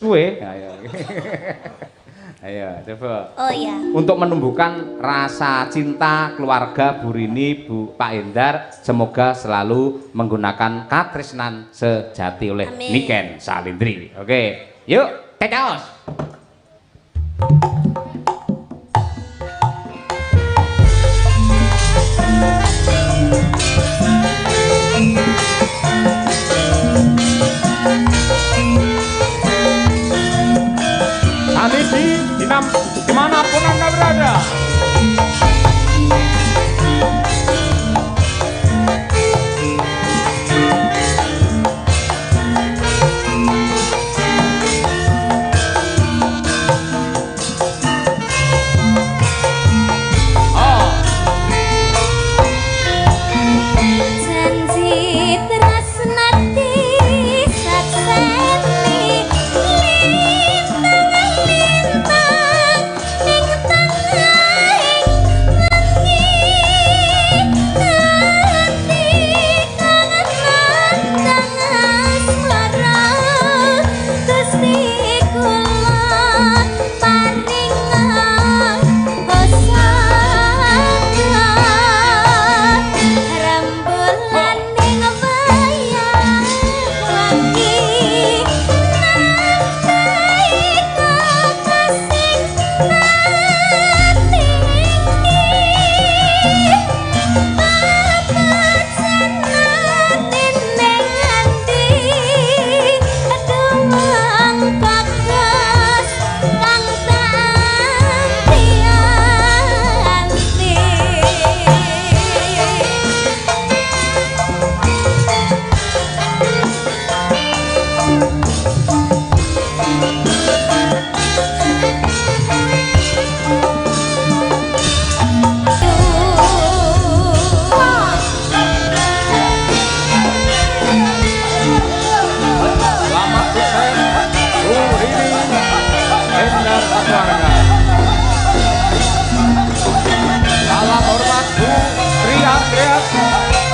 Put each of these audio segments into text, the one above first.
suwe. Ayo. Ayo, coba. Oh iya. Untuk menumbuhkan rasa cinta keluarga Bu Rini, Bu Pak Endar, semoga selalu menggunakan katresnan sejati oleh Amin. Niken Salindri. Oke, yuk, tetos. Dimanapun Anda berada.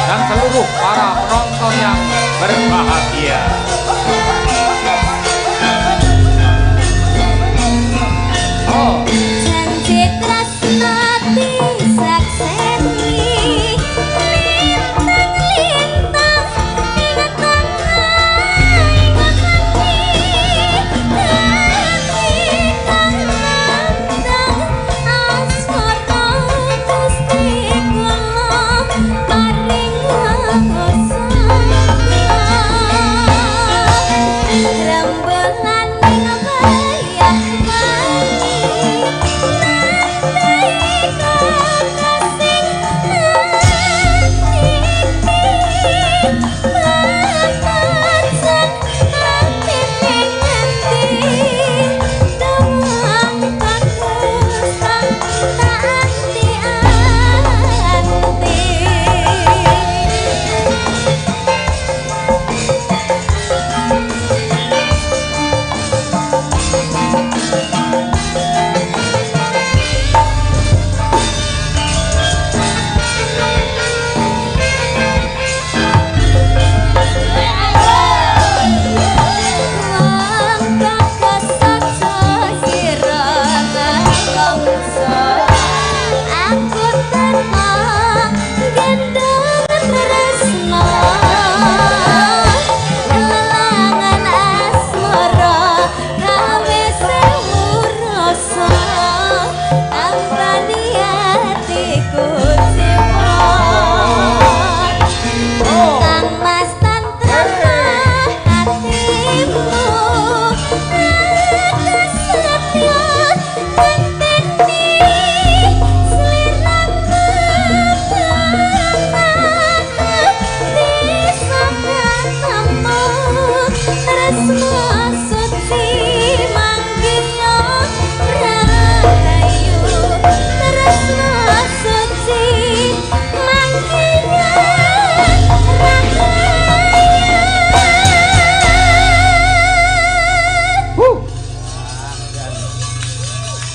Dan seluruh para penonton yang berbahagia. Oh. Janji tresnati sakseni lintang-lintang ing tengahing hati kang nandang asmara Gusti kula paring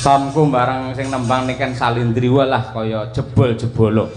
Sonku bareng sing nembang Niken Salindri walah kaya jebol-jebolo.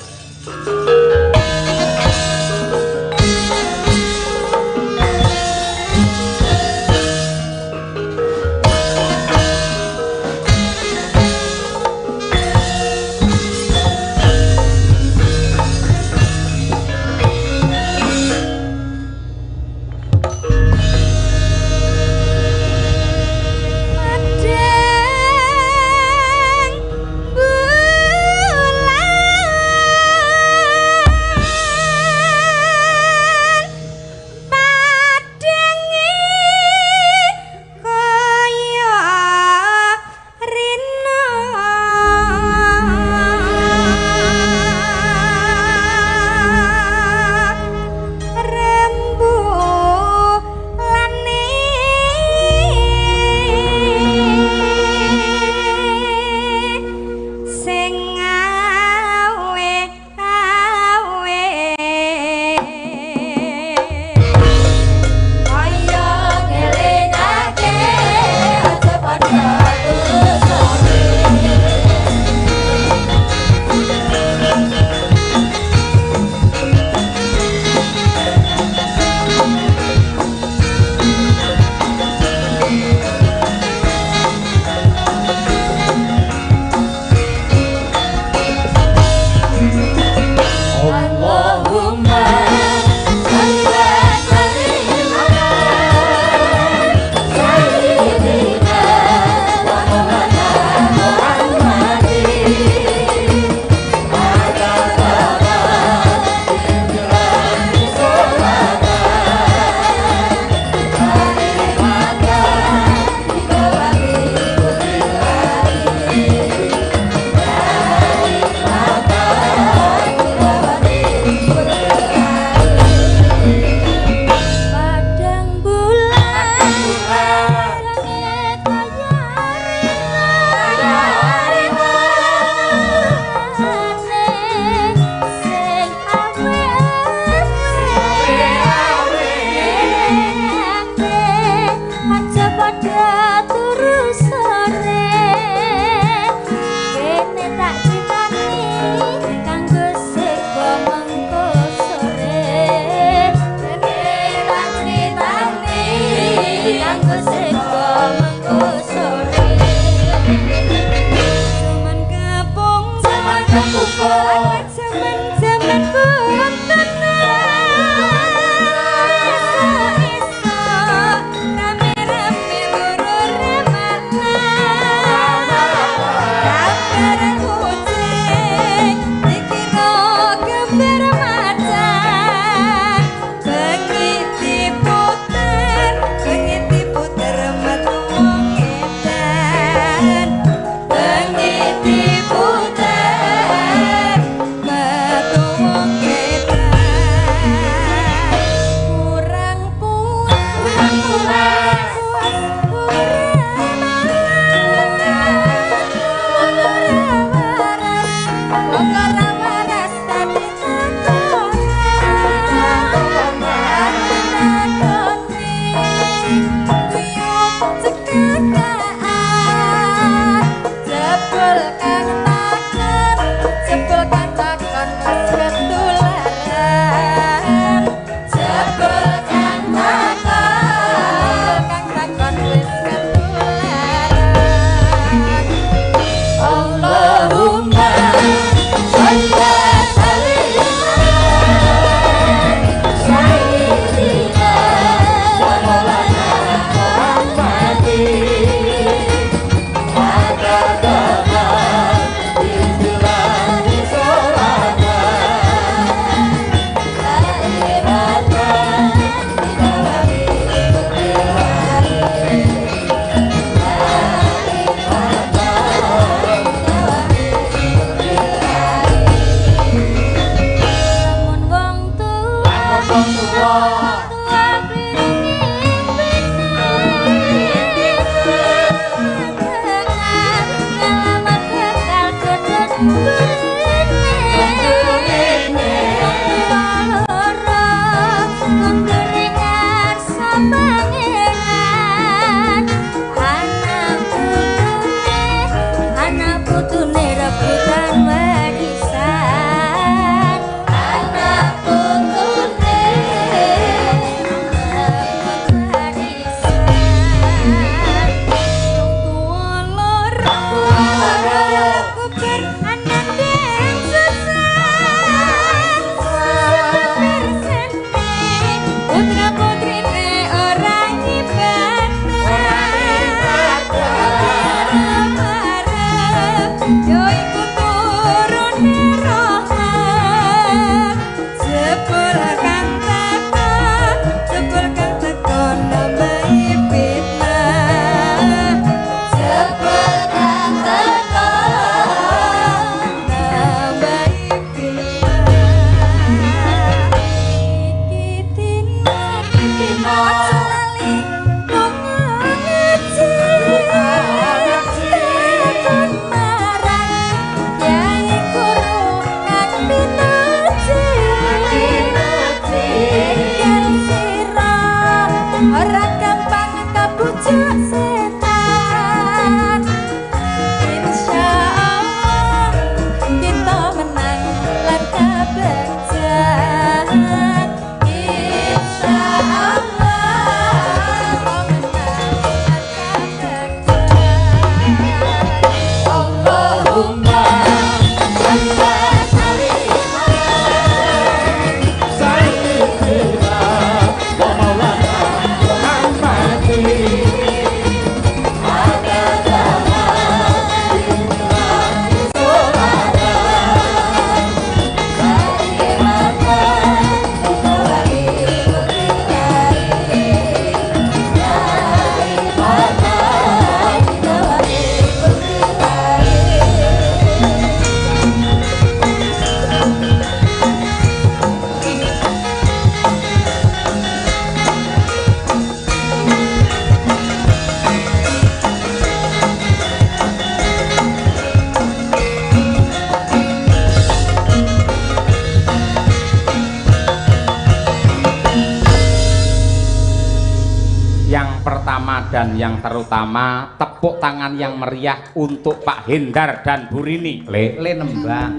dan yang terutama tepuk tangan yang meriah untuk Pak Hendar dan Bu Rini. Le nembang.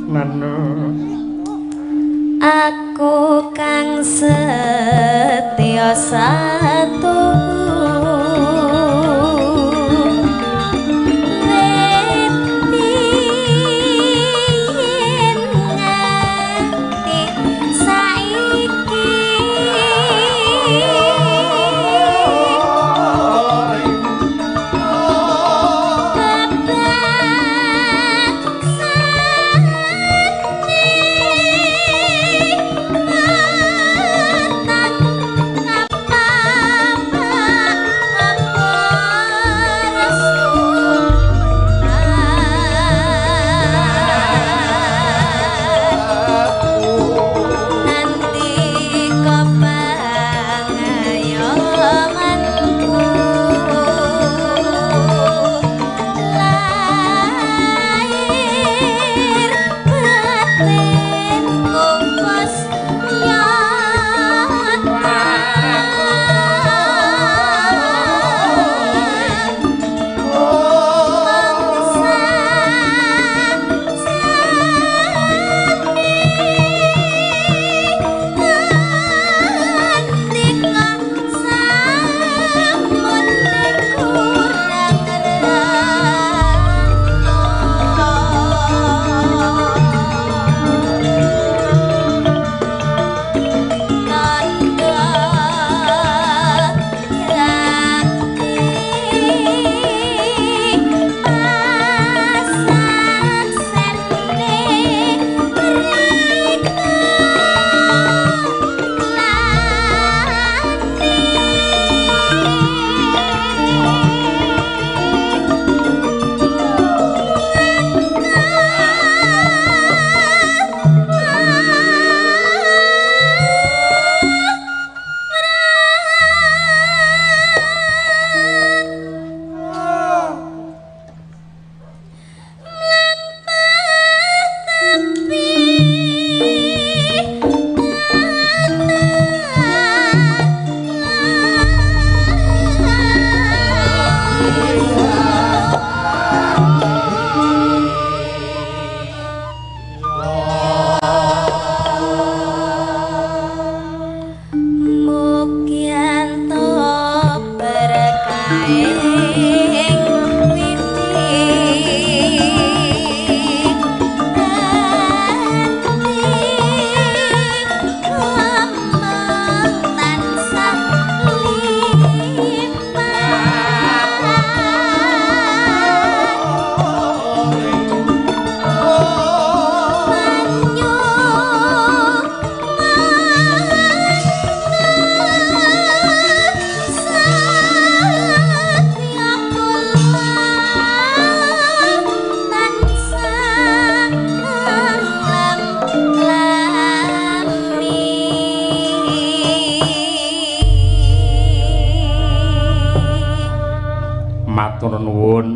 Nana. Aku kang setya satu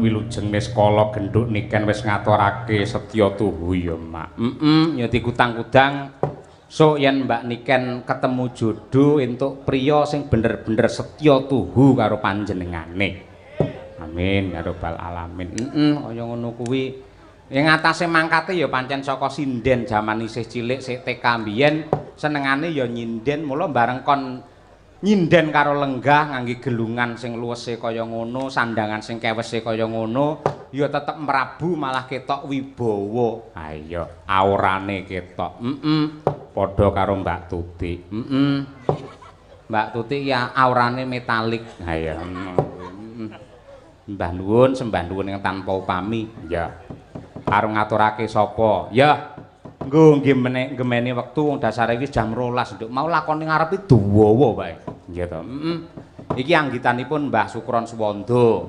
Wilujeng Niskala genduk niken wis ngaturake setya tuhu ya Mak. Ya dikutang-kudang sok yen Mbak Niken ketemu jodoh entuk priya sing bener-bener setya tuhu karo panjenengane. Amin ya rabbal alamin. Kaya ngono kuwi. Ing atase mangkate ya pancen saka sinden jaman isih cilik sik TK mbiyen senengane ya nyinden mula bareng kon nyinden karo lenggah ngangge gelungan sing luwese kaya ngono, sandangan sing kewese kaya ngono, ya tetep mrabu malah ketok wibawa. Ha iya, aurane ketok. Padha karo Mbak Tuti. Mbak Tuti ya aurane metalik. Ha iya. Mbah nuwun, sembah nuwun ing tanpa upami. Ya. Karo ngaturake sapa? Ya. Nggo nggih gemeni wektu wong dasare iki jam 12 nduk mau lakone ngarepe dawa wae. Nggih to. Iki anggitanipun Mbah Sukron Suwanda.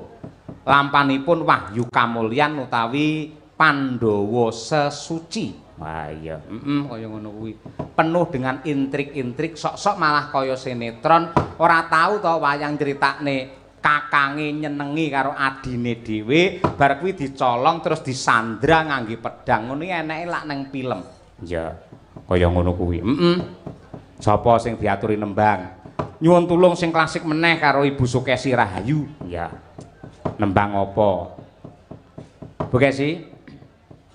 Lampanipun Wahyu Kamulyan utawi Pandhawa Sesuci. Wah iya, kaya ngono kuwi. Penuh dengan intrik-intrik, sok-sok malah kaya sinetron, ora tahu to wayang critakne kakange nyenengi karo adine dhewe bar kuwi dicolong terus disandra ngangge pedang ngono iki eneke lak ning film. Ya, kaya ngono kuwi. Sapa sing diaturi nembang? nyuwun tulung sing klasik meneh karo Ibu Sukesi Rahayu. Ya. Nembang apa? Bu Kesi.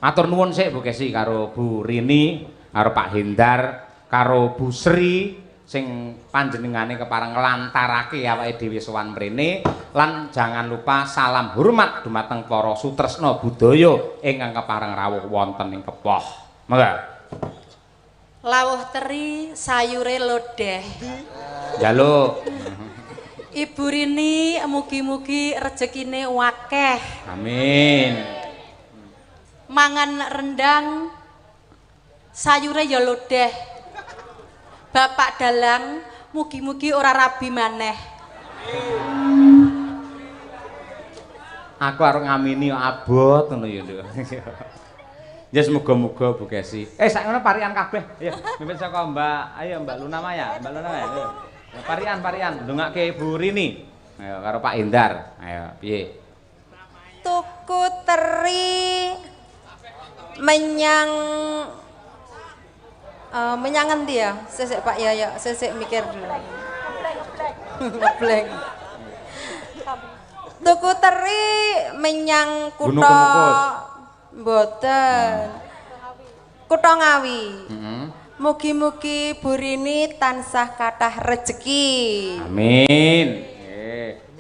Matur nuwun sik Bu Kesi karo Bu Rini, karo Pak Hendar, karo Bu Sri sing panjenengane kepareng nglantarake awake dhewe sowan mrene lan jangan lupa salam hormat dumateng para sutresna budaya ingkang kepareng rawuh wonten ing Kepoh. Monggo. Lawuh teri sayure lodeh. Njaluk. Ibu Rini mugi-mugi rezekine wakeh. Amin. Mangan rendang sayure ya lodeh. Bapak Dalang mugi-mugi ora rabi maneh. Aku arep ngamini abot ngono ya, Nduk. Ya semoga-moga Bu Kesi. Sak ngono parian kabeh. Ayo, mimpin saka Mbak, ayo Mbak Luna Maya, Mbak Luna Maya. Ayo. Parian ndongake Bu Rini. Ayo karo Pak Indar. Ayo, piye? Tuku teri menyang endi ya? Sesek Pak Yaya, sesek mikir dulu. Ngebleng. Tuku teri menyang kutha mboten. Kutha Ngawi. Mugi-mugi Bu Rini tansah kathah rejeki. Amin.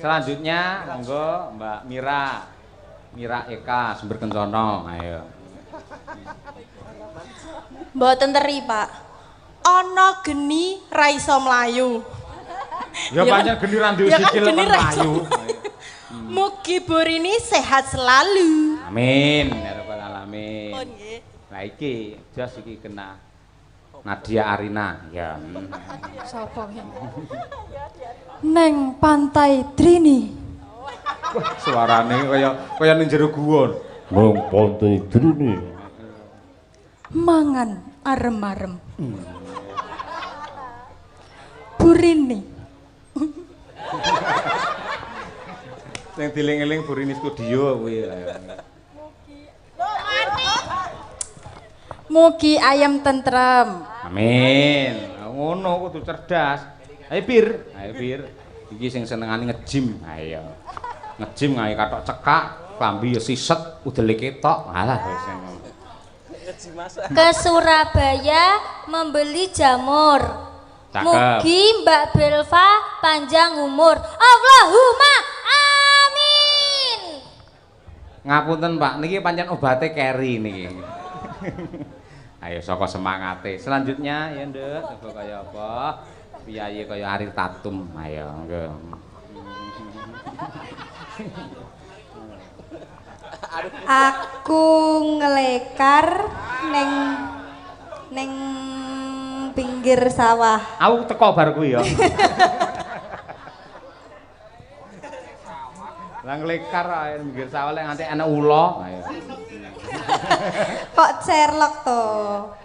Selanjutnya monggo Mbak Mira Eka Sumber Kencana. Ayo. Mboten teri, Pak. Ana geni ra iso mlayu. Ya pancen geni ra duwe sikil kan mlayu. Mugi Bu Rini sehat selalu. Amin ya rabbal alamin. Pun nggih. Lah iki jos iki kena Nadia Arina ya. Sapa ya? Neng pantai Drini. Wah, suarane kaya ning jero guwon. Nang pantai Drini. Mangan arem-arem. Bu Rini. Sing diling-eling Bu Rini studio kuwi. Mugi ayam tentrem. Amin. Ngono kudu cerdas. Ayo Bir. Iki sing senengane nge-gym. Ayo. Nge-gym ae kathok cekak, klambi ya siset, udele ketok. Alah wis ngono. Ke Surabaya membeli jamur. Cakep. Mugi Mbak Belva panjang umur. Allahumma amin. Ngapunten Pak, niki pancen obate keri niki. Ayo saka semangate. Selanjutnya ya Nduk, coba kaya apa? Piyayi kaya Ari Tatum. Ayo, monggo. Aku ngelekar neng pinggir sawah. Aku teko bar kuwi ya. Lah nglekar ae pinggir sawah lek nganti ana ula. Ayo. Kok Sherlock toh?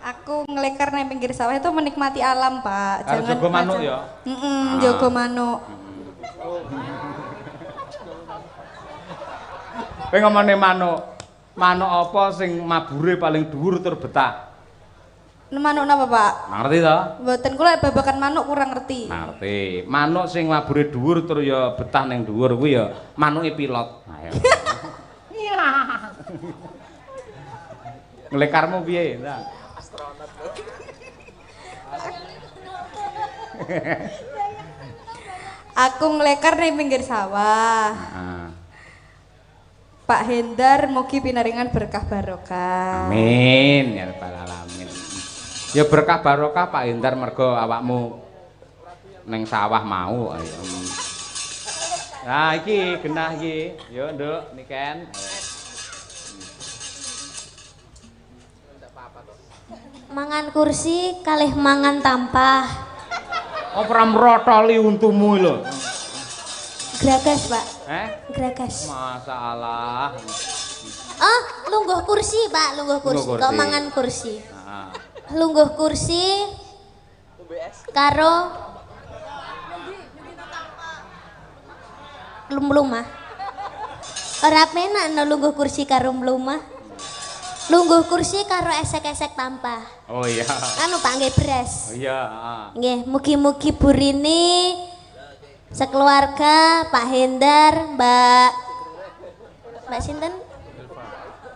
Aku ngelekar neng pinggir sawah itu menikmati alam, Pak. Jangan jago manuk ya. Jago manuk. Kowe ngomongne manuk. Manuk apa sing mabure paling dhuwur tur betah? Manuk napa, Pak? Ngerti to? Mboten kula babakan manuk kurang ngerti. Ngerti. Manuk sing mabure dhuwur tur ya betah ning dhuwur kuwi ya manuke pilot. Ayo. Nglekarmu piye? Astronot. Aku ngelekar neng pinggir sawah. Pak Hendar mugi pinaringan berkah barokah. Amin ya rabbal alamin. Ya berkah barokah Pak Hendar mergo awakmu ning sawah mau. Ayo. Nah iki genah iki. Yo Nduk niken. Mangan kursi kalih mangan tampah. Ora mrotoli untumu lho. Gragas, Pak. Gragas. Masalah. Oh, lungguh kursi, Pak, lungguh kursi. Kok mangan kursi? Lungguh kursi. Karo lumah. Ora penak no lungguh kursi karo lumah. Lungguh kursi karo esek-esek tampah. Oh iya. Anu Pak nggih beres. Oh iya, Nggih, mugi-mugi Burini sekeluarga Pak Hendar, Mbak sinten?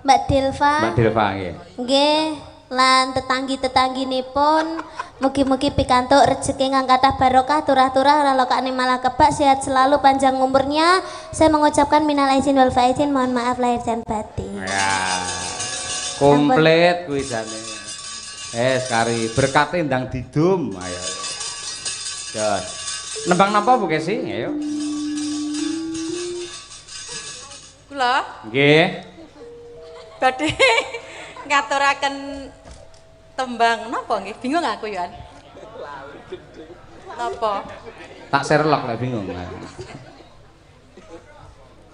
Mbak Delva. Mbak Delva nggih. Nggih, lan tetanggi-tetangginipun mugi-mugi pikantuk rezeki ingkang kathah barokah, turah-turah ora lokane malah kebak, sehat selalu, panjang umurnya. Saya mengucapkan minal aizin wal faizin, mohon maaf lahir dan batin. Ya. Komplit kuwi jane. Kari berkate ndang didum. Ayo. Jos. Nembang napa Bu Kesi? Ayo. Kula Nggih. badhe ngaturaken tembang napa nggih? Bingung aku ya. Napa? Tak Sherlock lah bingung.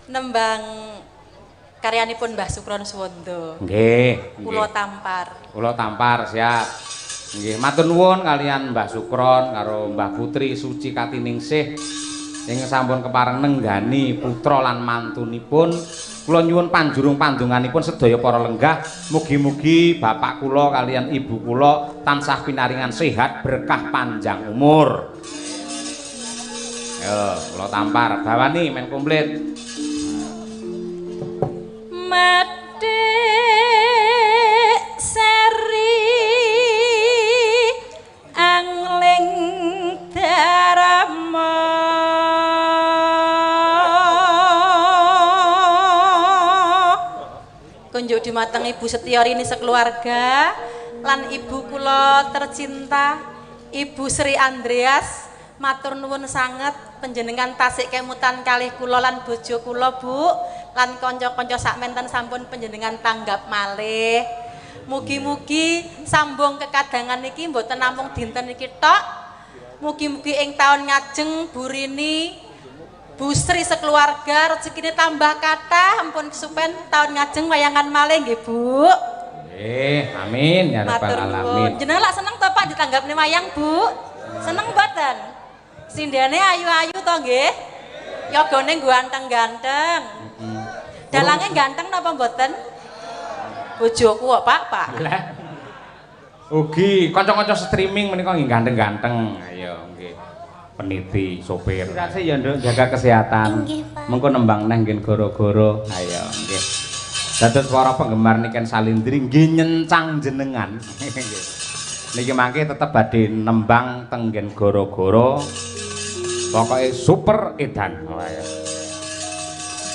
Nembang karyanipun Mbah Sukron Suwondo. Nggih. Kula tampar. Kula tampar siap. Nggih, matur nuwun kalian Mbah Sukron karo Mbah Putri Suci Katiningsih ing sampun kepareng nenggani putra lan mantunipun. Kula nyuwun panjurung pandonganipun sedaya para lenggah. Mugi-mugi bapak kula kalian ibu kula tansah pinaringan sehat, berkah panjang umur. Yo, kula tampar. Bawani men komplit. Medhik seri angling darama kunjuk dumateng Ibu Setyarini sekeluarga lan ibu kula tercinta Ibu Sri Andreas, matur nuwun sanget panjenengan tasik kemutan kalih kula lan bojo kula Bu lan kanca-kanca sakmenten sampun panjenengan tanggap malih. Mugi-mugi sambung kekadangan niki mboten namung dinten iki tok. Mugi-mugi ing taun ngajeng Burini Bu Sri sekeluarga rezekine tambah kathah, ampun kesupen taun ngajeng wayangan malih nggih Bu. Amin ya rabbal alamin. Jenengan lak seneng to Pak ditanggapne wayang Bu? Seneng mboten? Sindene ayu-ayu to nggih? Yogane ganteng-ganteng. Dalange ganteng napa mboten? Bojoku kok Pak. Ugi kanca-kanca streaming menika nggih ganteng-ganteng. Ayo nggih. Peniti, sopir. Kasih ya Nduk jaga kesehatan. Mengko nembang neh nggih goro-goro. Ayo nggih. Dados para penggemar Niken Salindri nggih nyencang jenengan. Niki mangke tetep badhe nembang teng nggen goro-goro. Pokoke super edan.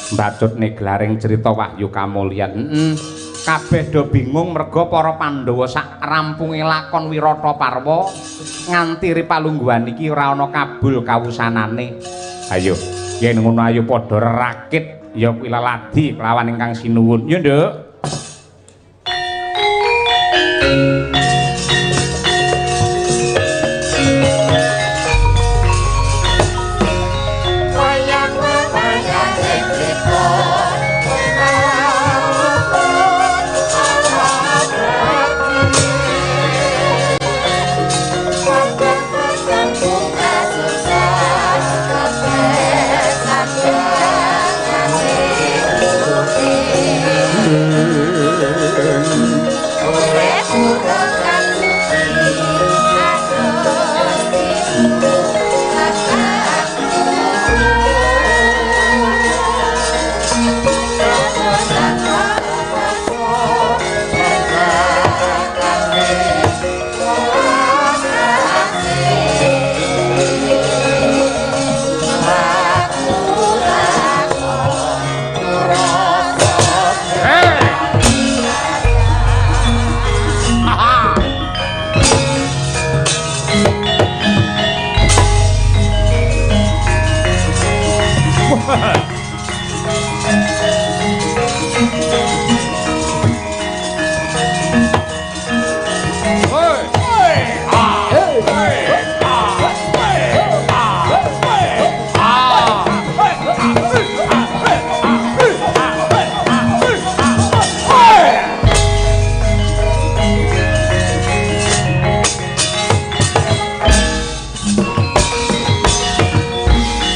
Mbacut nih glaring cerita Wahyu Kamulyan. Kabeh do bingung merga para Pandhawa sak rampunge lakon Wirata Parwa nganti ripalungguhan iki ora ana kabul kawusanane. Ayo, yen ngono ayo padha rakit ya kuwi leladi kelawan ingkang sinuwun. Yo, Nduk.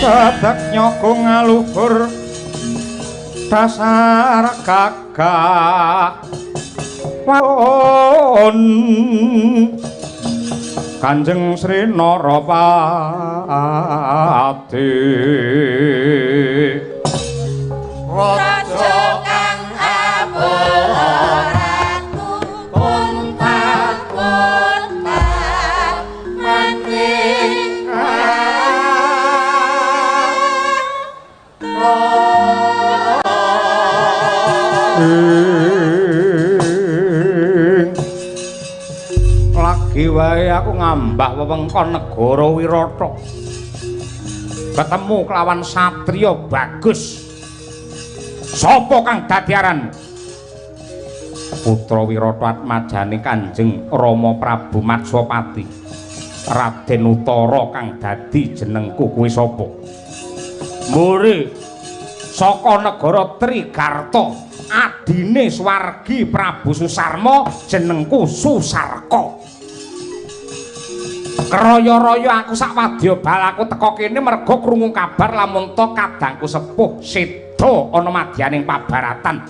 Sadak nyokong ngaluhur dasar gagah Wawon Kanjeng Sri Narapati Raja kang aboratu kunta-kunta maning lagi wae aku ngambah wewengkon negara Wirata ketemu kelawan satriya bagus. Sapa kang dadi aran putra Wirata atmajane Kanjeng Rama Prabu Matsapati Raden Utara kang dadi jenengku kuwi sapa? Muri saka negara Trigarta adine Swargi Prabu Susarma jenengku Susarka. Kraya-raya aku sak wadyabal aku teka kene merga krungu kabar lamun to kadangku sepuh Seda ana madyaning pabaratan.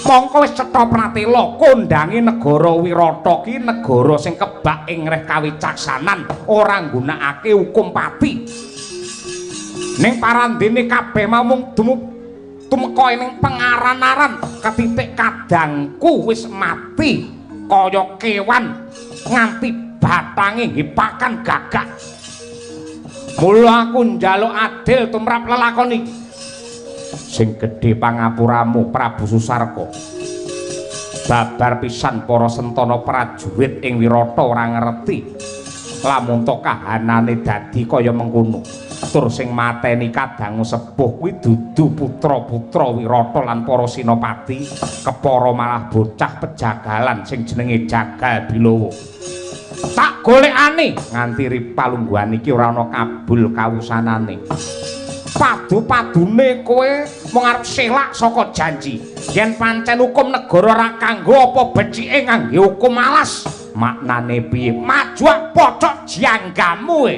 Mongko wis cetha pratela kondangi negara Wirata ki negara sing kebak ing reh kawicaksanan ora nggunakake hukum pati. Ning parandene kabeh mau mung tumeka ning pengaran-aran ketitik kadangku wis mati kaya kewan nganti batange hipakan gagak. Mula aku njaluk adil tumrap lelakon iki. Sing gedhe pangapuramu Prabu Susarka. Babar pisan para sentana prajurit ing Wirata ora ngerti lamun to kahanane dadi kaya mengkono. Tur sing mateni kadangmu sepuh kuwi dudu putra-putra Wirata lan para sinopati, kepara malah bocah pejagalan sing jenenge Jagal Bilowo. Tak golekane nganti ripalungguhan iki ora ana kabul kawusanane. Padu-padune kowe mung arep selak saka janji. Yen pancen hukum negara ora kanggo apa becike ngangge hukum alas. Maknane piye? Maju pocok janggamu e.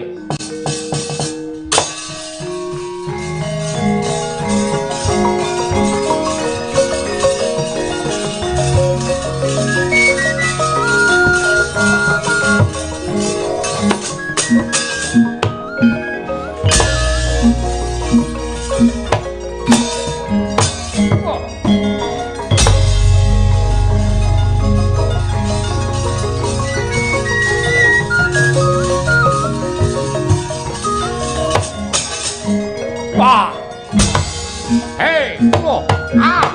Wah. Hey, oh, ah.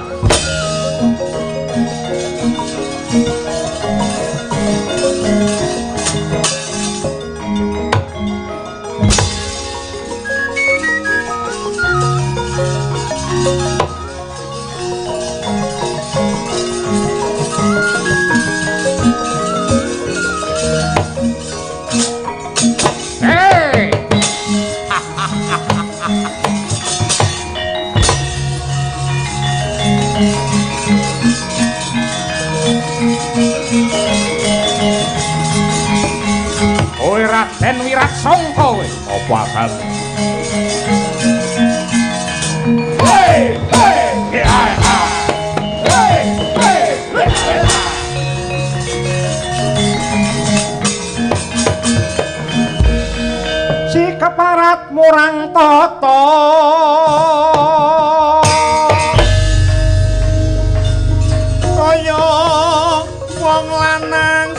Raden Wiratsangka kowe apa asal? Hei, hei, hei, hei, hei, si keparat murang tata kaya wong lanang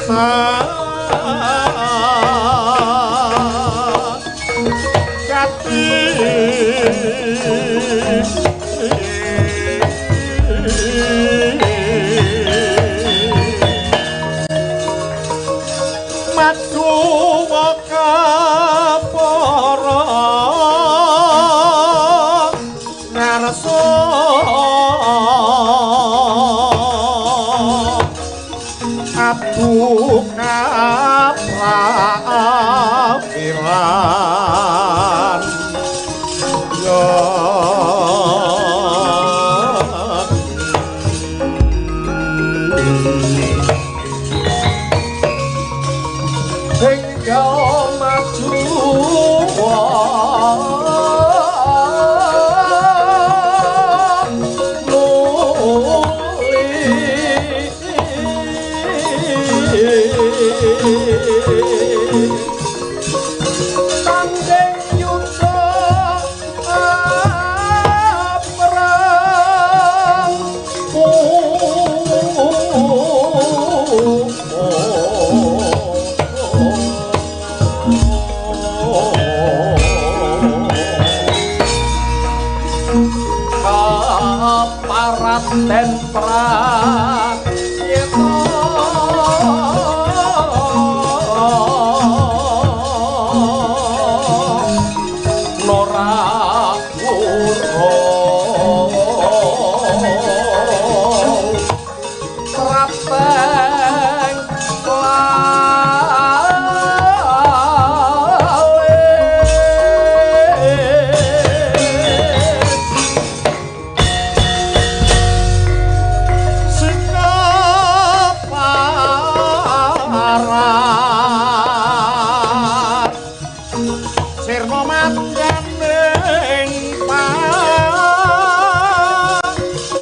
Raden Prayeto